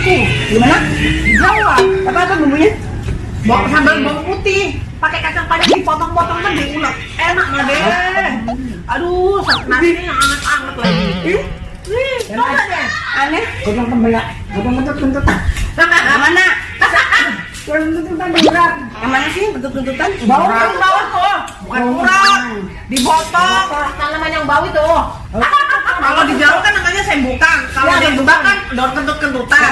tuh. Gimana? Di Jawa. Apa bumbunya? Sambal bawang putih. Pakai kacang panjang dipotong-potong kan diulek. Enak nggak deh? Aduh, nasinya yang anget-anget lagi. Coba deh. Aneh. Gotong pembelak. Gotong bentuk-bentuk. Yang mana? Bentuk-bentukan berat. Yang mana sih bentuk-bentukan? Bawang. Bawang tuh. Bukan kurang. Dipotong. Tanaman yang bau itu. Kalau di Jawa kan namanya sembukan. Kalau di Sunda kan daun kentut-kentutan.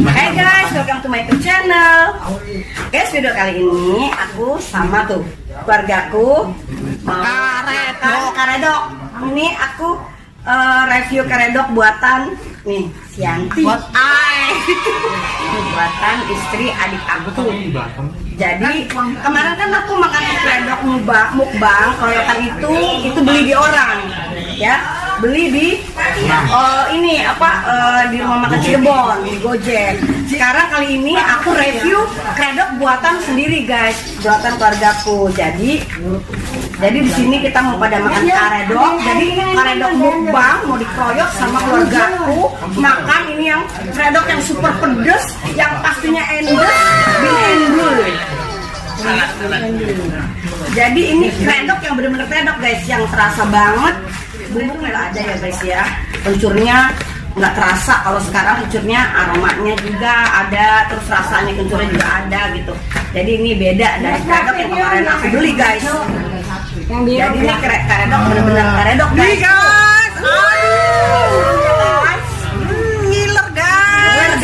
Hai guys, welcome to my YouTube channel. Guys, video kali ini aku sama tuh keluargaku karedok. Ini aku review karedok buatan nih Sianti. Ini buatan istri adik aku. Jadi kemarin kan aku makan karedok mukbang keroyokan itu beli di orang ya. Beli di di rumah makan Cirebon di Gojek. Sekarang kali ini aku review karedok buatan sendiri guys, buatan keluargaku. Jadi di sini kita mau pada makan karedok. Jadi karedok mukbang mau dikeroyok sama keluargaku. Makan ini yang karedok yang super pedes, yang pastinya endes, bin endul. Jadi ini karedok yang benar-benar karedok guys, yang terasa banget. Bumbu nggak ada ya guys ya, kencurnya nggak terasa. Kalau sekarang kencurnya aromanya juga ada, terus rasanya kencurnya juga ada gitu. Jadi ini beda dari karedok yang kemarin aku beli guys. Jadi ini karedok benar-benar karedok guys. Ngiler guys.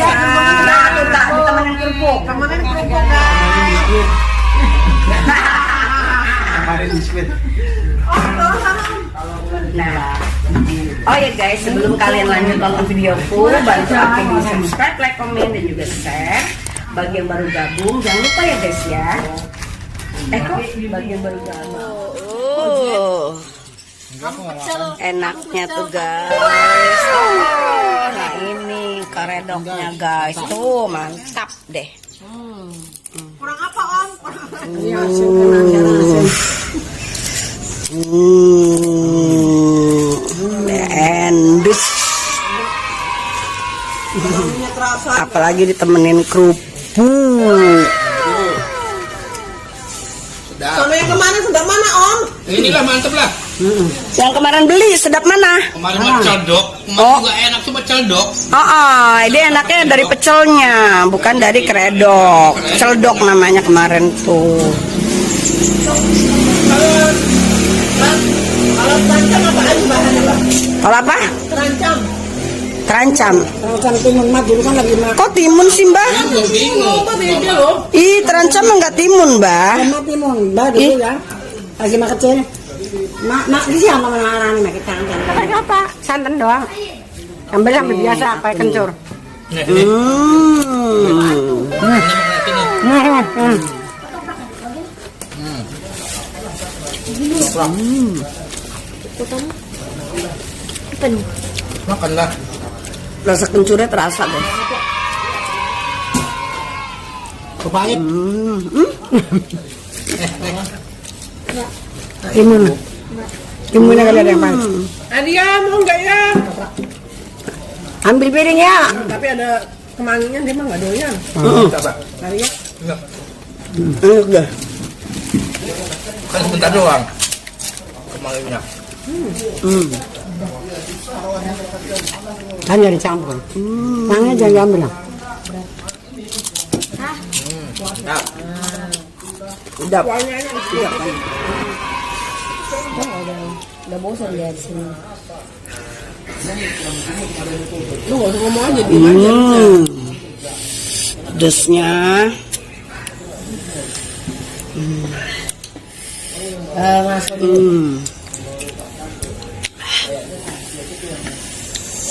Nah tuh tak ditemenin kerupuk, guys. Nah, oh ya guys, sebelum kalian lanjut nonton videoku, bantu aku di subscribe, like, komen, dan juga share. Bagi yang baru gabung, jangan lupa ya guys ya. Kok bagi yang baru gabung. Enaknya tuh guys. Nah ini karedoknya guys, tuh mantap deh. Kurang apa om? Endus. Apalagi ditemenin kerupuk. Sono yang kemarin sedap mana om? Inilah mantep lah. Yang kemarin beli sedap mana? Kemarin pecel dok. Kemarin juga enak tuh pecel dok. Ini enaknya dari pecelnya, bukan dari karedok. Pecel dok namanya kemarin tuh. Kalau terancam apa aja bahannya bang? Kalau apa? Terancam. Terancam. Terancam timun mah dulu kan lagi mah. Kok timun sih mbak? Bingung. Apa beda loh? Ih terancam enggak timun mbak. Mah timun, mbak dulu ya. Lagi mah kecil. Mak di siapa mana nih mak kita kan. Pakai apa? Santan doang. Ambil yang biasa pakai kencur. Makanlah. Rasa kencurnya terasa deh. Kepahit. Timun. Timunnya kali ada yang pahit. Adia mau nggak ya? Ambil piring ya. Tapi ada kemanginya dia mah nggak doyan. Coba. Adia. Udah. Kan sebentar doang. Kemanginya. Kan jadi campur. Mangnya jangan diambil lah. Nah, Udah. Udah bosan dia di sini. Lu nggak usah ngomong aja di Pedesnya.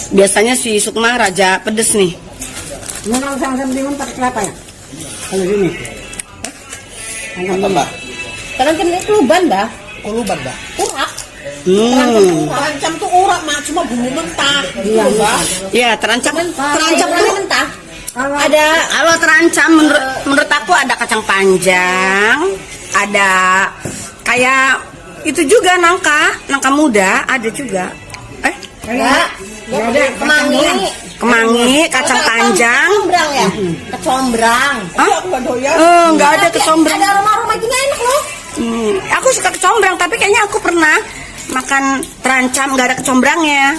Biasanya si Sukma raja pedes nih. Memang sama-sama timun pakai kelapa ya? Kalau sini. apa mbak? Terancam itu kuluban bah. Kuluban mbak. Urak. Hmm. Terancam tuh urak mak, cuma bumbu mentah. Iya, Bah. Ya, terancam Terancam ini mentah. Ada Kalau terancam menurut aku ada kacang panjang, ada kayak itu juga nangka muda ada juga. enggak ada Kemangi, kacang panjang. kecombrang ya? Kecombrang. Hah? Aku nggak doyan. Nggak ada kecombrang. Ada aroma-aroma gini enak loh. Aku suka kecombrang, tapi kayaknya aku pernah makan terancam nggak ada kecombrangnya.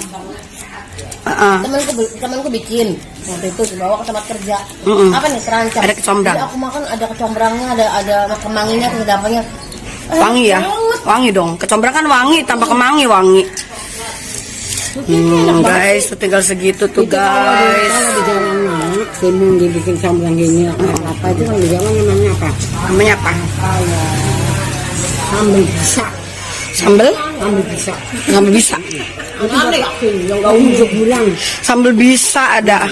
Temanku bikin waktu itu dibawa ke tempat kerja. Apa nih terancam? Ada kecombrang. Jadi aku makan ada kecombrangnya, ada kemanginya, terus dapatnya Wangi ya? Wangi dong. Kecombrang kan wangi, tambah kemangi wangi. Guys, tinggal segitu tuh guys. Kalau di Jawa Nang, Simon dibikin sambal gini apa itu kalau di Jawa namanya apa? Namanya apa? Sambal bisa. Sambal? Sambal bisa. Sambal bisa. Yang nggak unjuk bulan. Sambal bisa ada.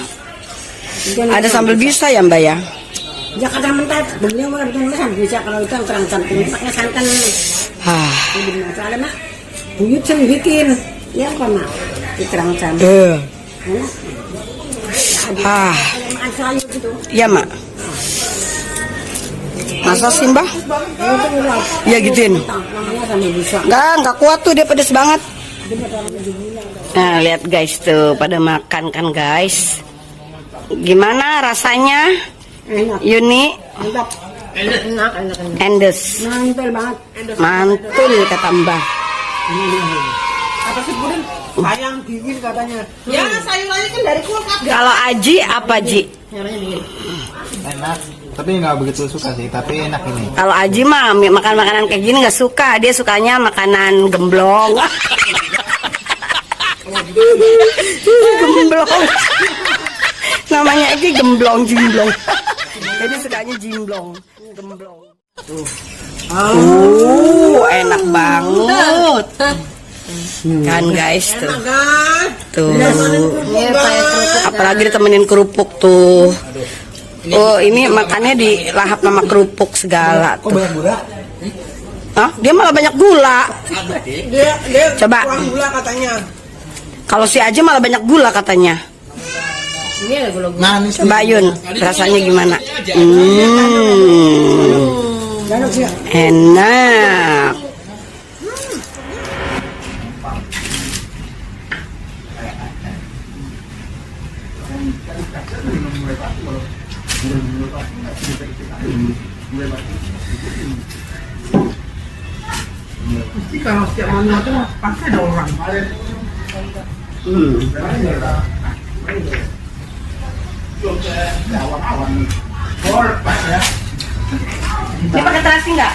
Ada sambal bisa ya Mbak ya? Jakarta mentah, beliau mau bikin sambal bisa kalau itu yang terancam pakai santan. Ini masalah mak. Buyut sih bikin. Ya apa mak? Terancam. Makan sayur gitu. Iya Mak. Masa sih Mbak? Iya gituin. Namanya sambal bisa. Enggak kuat tuh, dia pedes banget. Nah, lihat guys tuh pada makan kan guys. Gimana rasanya? Enak. Yuni? Mantap. enak. Endes. Mantul banget. Mantul kata Mbak. Apa sih Budin? Sayang dingin katanya. Ya sayurannya kan dari kulkas. Kalau Aji apa Ji? Sayurannya dingin. Enak. Tapi nggak begitu suka sih. Tapi enak ini. Kalau Aji mah makan makanan kayak gini nggak suka. Dia sukanya makanan gemblong. Gemblong. Namanya aja gemblong. Jadi sukanya jimblong. Gemblong. Enak banget. Kan guys tuh. Tuh. Apalagi ditemenin kerupuk tuh. Oh, ini makannya dilahap sama kerupuk segala tuh. Hah? Dia malah banyak gula. Dia Coba. kurang gula katanya. Kalau si Aji malah banyak gula katanya. Ini ada gula. Manis. Coba Yun, rasanya gimana? Enak. Pasti kalau setiap malam itu pasti ada orang. Ini pakai terasi nggak?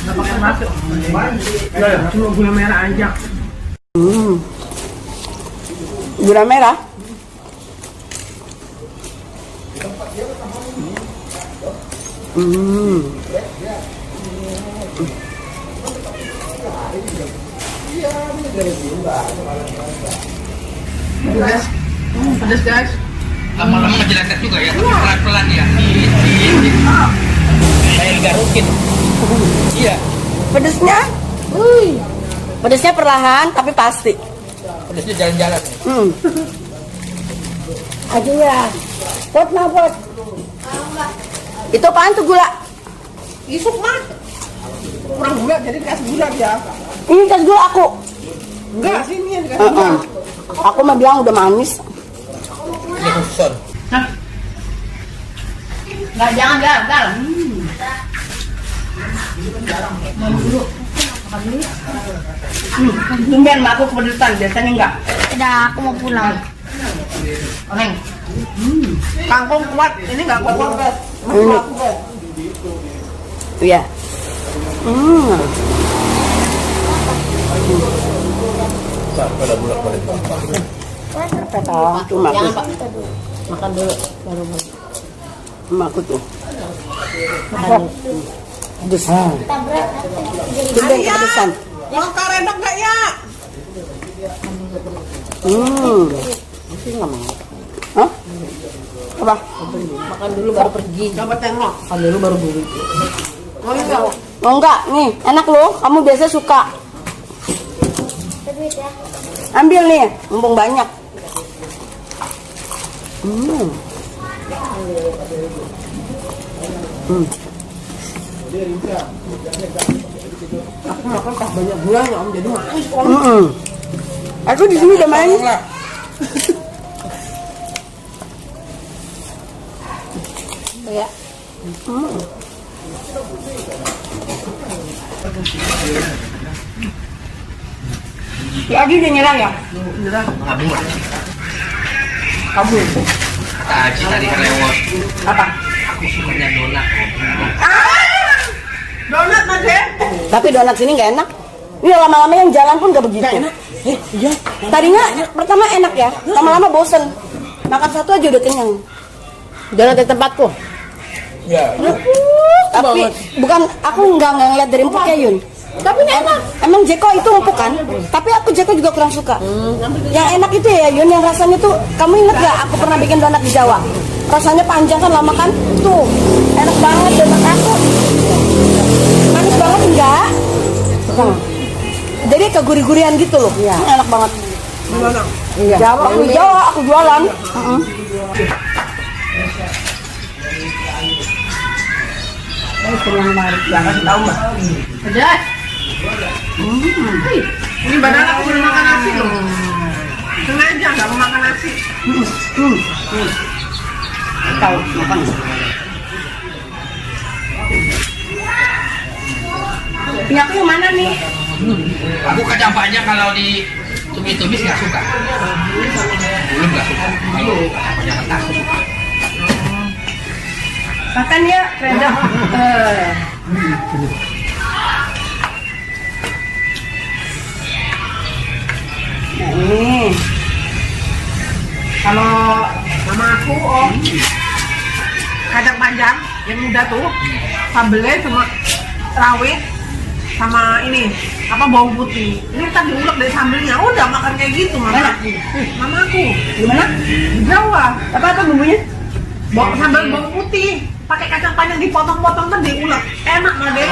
Nggak pakai masuk. Cuma gula merah aja. Gula merah. Pedas guys. Lama-lama menjelaskan juga ya. Pelan-pelan ya. Kayak digarukin. Iya. Pedesnya? Pedesnya perlahan tapi pasti. Pedasnya jalan-jalan. Aja ya. Pot mah pot. Itu apaan tuh gula? Isuk mah. Kurang gula jadi dikasih gula dia. Ini kasih gula aku. Enggak sini yang dikasih gula. Aku mah bilang udah manis. Ini khusus. Nggak, jangan gagal. Tumben mak aku kepedesan, biasanya enggak. Udah, aku mau pulang. Neng. Kangkung kuat, ini nggak kuat guys. Iya. Pada bulat balik. Cuma aku. Makan dulu baru boleh. Cuma aku tuh. Pedes. Tumben kepedesan. Mau karedok nggak ya? Hah? Apa? Makan dulu baru pergi. Coba tengok. Makan dulu baru beli. Oh iya. Mau enggak? Nih, enak loh. Kamu biasa suka. Ambil nih, mumpung banyak. Aku makan tak banyak gula ya Om, jadi manis Om. Aku di sini udah manis. Ya. Lagi udah nyerah ya? Kamu Kata Aji tadi kelewat. Apa? Aku sukanya donat. donat Made. Tapi donat sini nggak enak. Ini lama-lama yang jalan pun nggak begitu. Iya. Tadinya pertama enak ya, lama-lama bosen. Makan satu aja udah kenyang. Donat di tempatku. Ya. Tapi bukan, aku nggak ngeliat dari empuknya Yun. Tapi enak. Emang Jeko itu empuk kan? Tapi aku Jeko juga kurang suka. Yang enak itu ya Yun, yang rasanya tuh, kamu inget gak? Aku pernah bikin donat di Jawa. Rasanya panjang kan, lama kan? Tuh, enak banget donat aku. Manis banget enggak? Jadi kegurih-gurihan gitu loh. Enak banget. Gimana? Jawa, aku jualan. Jangan tahu Mbak. Pedas. Ini badan aku belum makan nasi loh. Sengaja nggak mau makan nasi. Tahu makan. Punya aku yang mana nih? Aku kacang panjang kalau di tumis-tumis nggak suka. Belum nggak suka. Kalau kacang panjang mentah aku suka. Makan ya, Fredo. Nah, ini. Kalau sama aku Om, kacang panjang yang muda tuh, sambelnya cuma rawit sama ini apa bawang putih. Ini tadi diulek dari sambelnya. Udah makan kayak gitu mama. Mama aku. Gimana? Di Jawa. Apa bumbunya? Sambal bawang putih, pakai kacang panjang dipotong-potong kan diulek. Enak Made.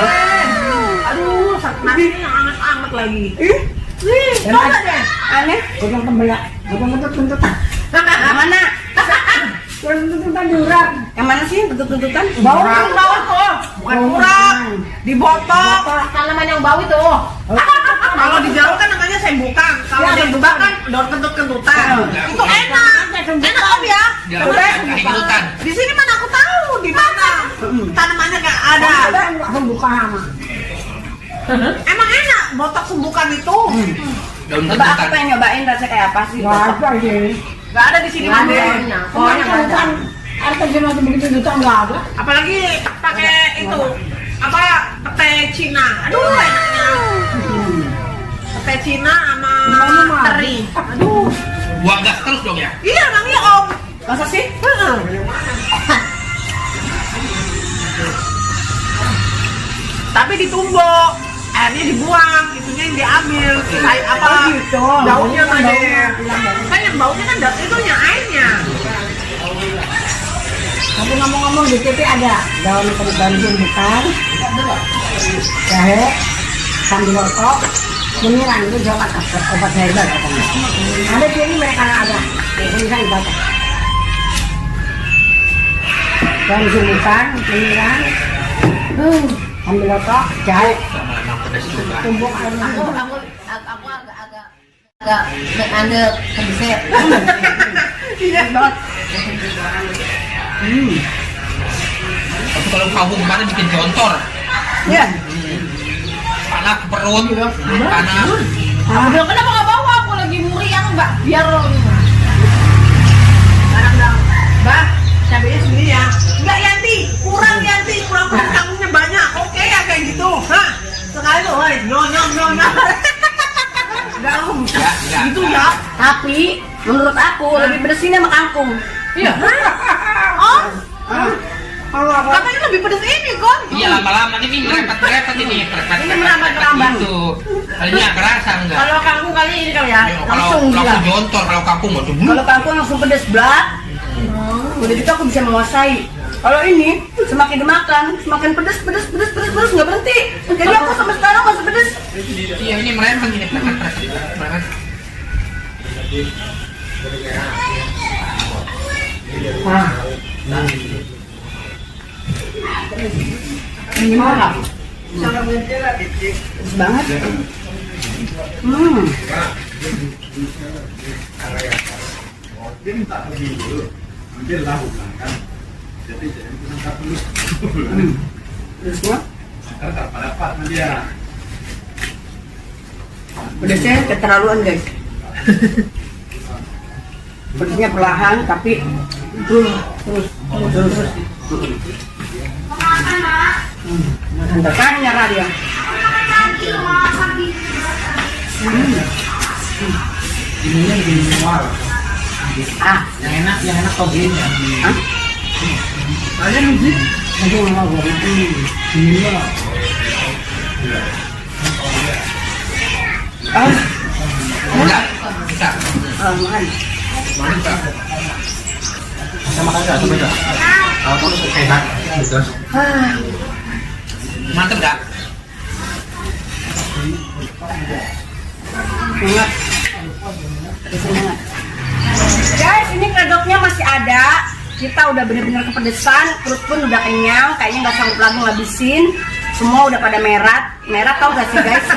Aduh, nasinya anget-anget lagi. Nih, coba deh. Aneh. Kurang tembelak, kurang kentut-kentutan. Yang mana? Kurang kentut-kentutan diurap. Yang mana sih tuntut-tuntutan? Kurang bau tuh, bukan kurang. Dibotok. Tanaman yang bau itu. Kalau di Jawa kan namanya sembukan. Kalau di Sunda kan daun kentut-kentutan. Itu enak. Enak Om ya. Udah ikutan. Di sini mana aku tahu di mana. Tanamannya nggak ada. Aku buka sama. Emang enak botok sumbukan itu. Daun Coba aku ketukan. pengen nyobain rasanya kayak apa sih? Nggak ada sih. Nggak ada di sini Made. Oh, yang ada. Arta jelas begitu juta nggak ada. Apalagi pakai itu apa pete Cina. Aduh enaknya. Pete Cina sama teri. Aduh. Buang gas terus dong ya. Iya namanya Om. Masa sih? Heeh. Tapi ditumbuk, airnya dibuang, itunya yang diambil. Kayak apa? Daunnya Made. Kan yang baunya kan itunya airnya. Tapi ngomong-ngomong di TV ada daun sumbukan, jahe, sambiloto, cemilan itu jualan obat herbal katanya. Ada di sini mereka ada, bisa dibaca. Daun sumbukan, cemilan, sambiloto, jahe, Sama pedas juga. tumbuk air Aku agak nek-nek kebeset. Iya banget. Tapi kalau kamu kemarin bikin jontor, Iya. panas ke perut, panas. Aku bilang kenapa nggak bawa? Aku lagi muriang mbak. Biar Barang dong. Bah, cabenya segini ya. Enggak Yanti, kurang tanggungnya banyak. Oke ya kayak gitu. Hah? Sekali tuh, woi, nyonyong. Enggak Om. Ya. Gitu ya. Tapi menurut aku lebih pedes ini sama kangkung. Iya. Om. Katanya lebih pedes ini kon. Iya lama-lama ini ngerepet-ngerepet ini. Ini merambat-merambat. Gitu. Kalinya kerasa enggak? Kalau kamu kali ini kali ya, Kalau langsung gila. jontor, kalau kaku mau tuh. Kalau kangkung langsung pedes belat. Udah gitu aku bisa menguasai. Kalau ini semakin dimakan, semakin pedes nggak berhenti. Jadi aku sampai sekarang masih pedes. Iya, ini meremang ini. Meremang. Ini marah. Pedes banget. Pedesnya keterlaluan guys. Pedesnya perlahan tapi terus. Kan nyerah dia. Yang enak togein ya. Ada musik. Enggak. Makan. Sama kan enggak? Coba enggak? Aku enak. Terus. Mantep enggak? Enak. Guys, ini kredoknya masih ada. Kita udah bener-bener kepedesan, perut pun udah kenyang, kayaknya nggak sanggup lagi ngabisin. Semua udah pada merat. Merat tau gak sih guys?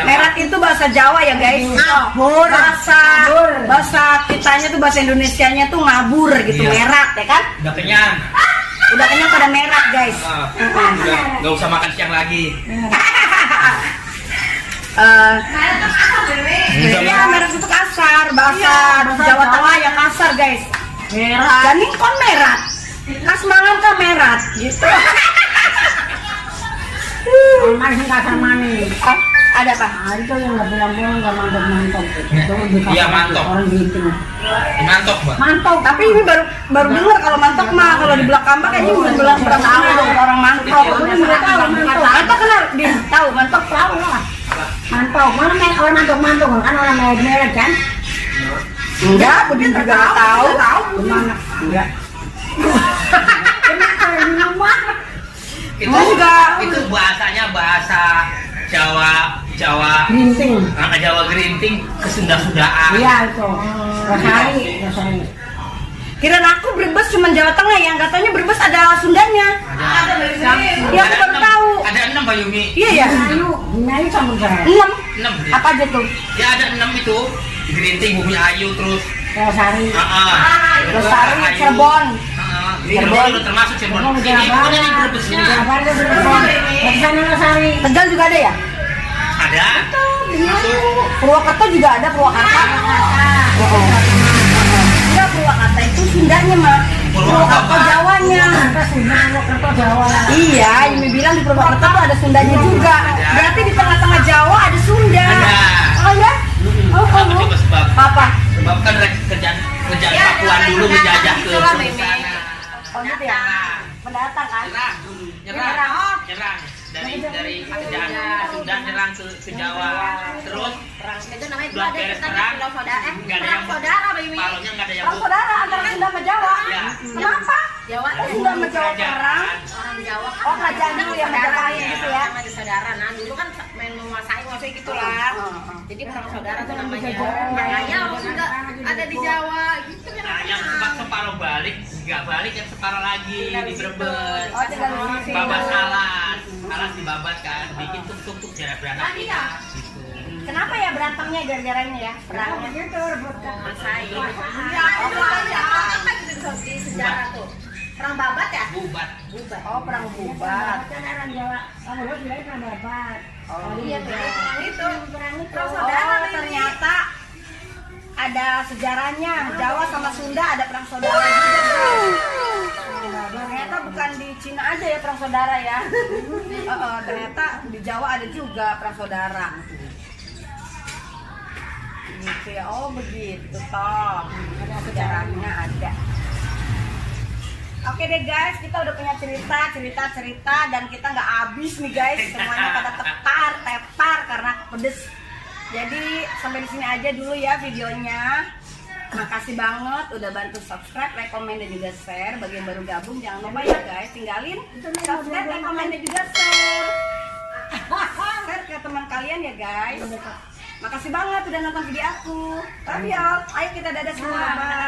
Merat itu bahasa Jawa ya guys. Ngabur. Bahasa kitanya tuh, bahasa Indonesianya tuh ngabur gitu, merat ya kan? Udah kenyang. Udah kenyang pada merat guys. Udah nggak usah makan siang lagi. Ya merat itu kasar, bahasa Jawa Tengah ya kasar guys. Merat. Jadi kon merat. Kas mangan kan merat gitu. Masih kasar manis. Ada apa? Itu yang nggak bilang-bilang nggak mantap. Itu dikasih Iya, mantap. orang gitu. Mantok, Mbak. Mantap. Tapi ini baru dengar kalau mantok mah, kalau di belakang mah kayaknya udah bilang tahu orang mantok. Mantok kenal? Dia tahu mantok. Tahu lah. Mantap. Mana main orang mantap kan orang merah kan? Enggak, Budin juga nggak tahu. Gimana? Enggak. Kenapa di rumah? Itu bahasanya bahasa Jawa Gerinting. Jawa Gerinting kesunda-sundaan. Iya itu. Rasari. Kirain aku Brebes cuma Jawa Tengah ya, katanya Brebes ada Sundanya. Ada. Ya aku baru tahu. Ada 6 Pak Yumi. Iya ya. Ini sama gara. 6. Apa aja tuh? Ya ada 6 itu. Di Gerinting, Bumi Ayu terus. Rasari. Lestari, Cirebon. Cirebon udah termasuk Cirebon. Ini bukan yang Brebesnya. Sana Rasari. Tegal juga ada ya? Ada. Purwakarta juga ada, Purwakarta. Enggak, Purwakarta itu Sundanya mah. Purwakarta Jawanya. Jawa. Iya, Yumi bilang di Purwakarta tuh ada Sundanya juga. Berarti di tengah-tengah Jawa ada Sunda. Ada. Oh ya? Oh, Apa kamu? coba sebab? Apa? Sebab kan kerjaan Papuan dulu menjajah ke sana. Oh gitu ya? Pendatang kan? Nyerang. Dari kerajaan Sunda nyerang ke Jawa. Terus Itu namanya udah beres perang. Nggak ada yang palonnya nggak ada yang Perang saudara antara Sunda sama Jawa. Ya. Kenapa? Jawa Sunda sama Jawa perang. orang Jawa kan Oh, kerajaan dulu yang Majapahit gitu ya. sama saudara. Nah dulu kan main menguasai gitu lah. Jadi perang saudara tuh namanya. Makanya orang Sunda ada di Jawa gitu kan. Nah, yang separuh balik, nggak balik, yang separuh lagi di Brebes. Oh, tinggal di sini. Babat Alas dibabat kan, bikin tuk jarak beranak kita. Gitu. Kenapa ya berantemnya gara-gara ini ya? Perangnya. Menguasai. Di sejarah tuh. Perang Babat ya? Bubat. Oh, perang bubat. Orang Jawa. Kamu lihat dia kan dapat. Oh, Iya perang itu. Perang Oh, ternyata ada sejarahnya. Jawa sama Sunda ada perang saudara juga. Ternyata bukan di Cina aja ya perang saudara ya. Ternyata di Jawa ada juga perang saudara. Gitu ya. Oh, begitu toh. Ada sejarahnya ada. Oke deh guys, kita udah punya cerita dan kita nggak habis nih guys, semuanya pada tepar karena pedes. Jadi sampai di sini aja dulu ya videonya. Makasih banget udah bantu subscribe, rekomen dan juga share. Bagi yang baru gabung jangan lupa ya guys, tinggalin subscribe, rekomen dan juga share. Share ke teman kalian ya guys. Makasih banget udah nonton video aku. Love y'all. Ayo kita dadah semua. Bye.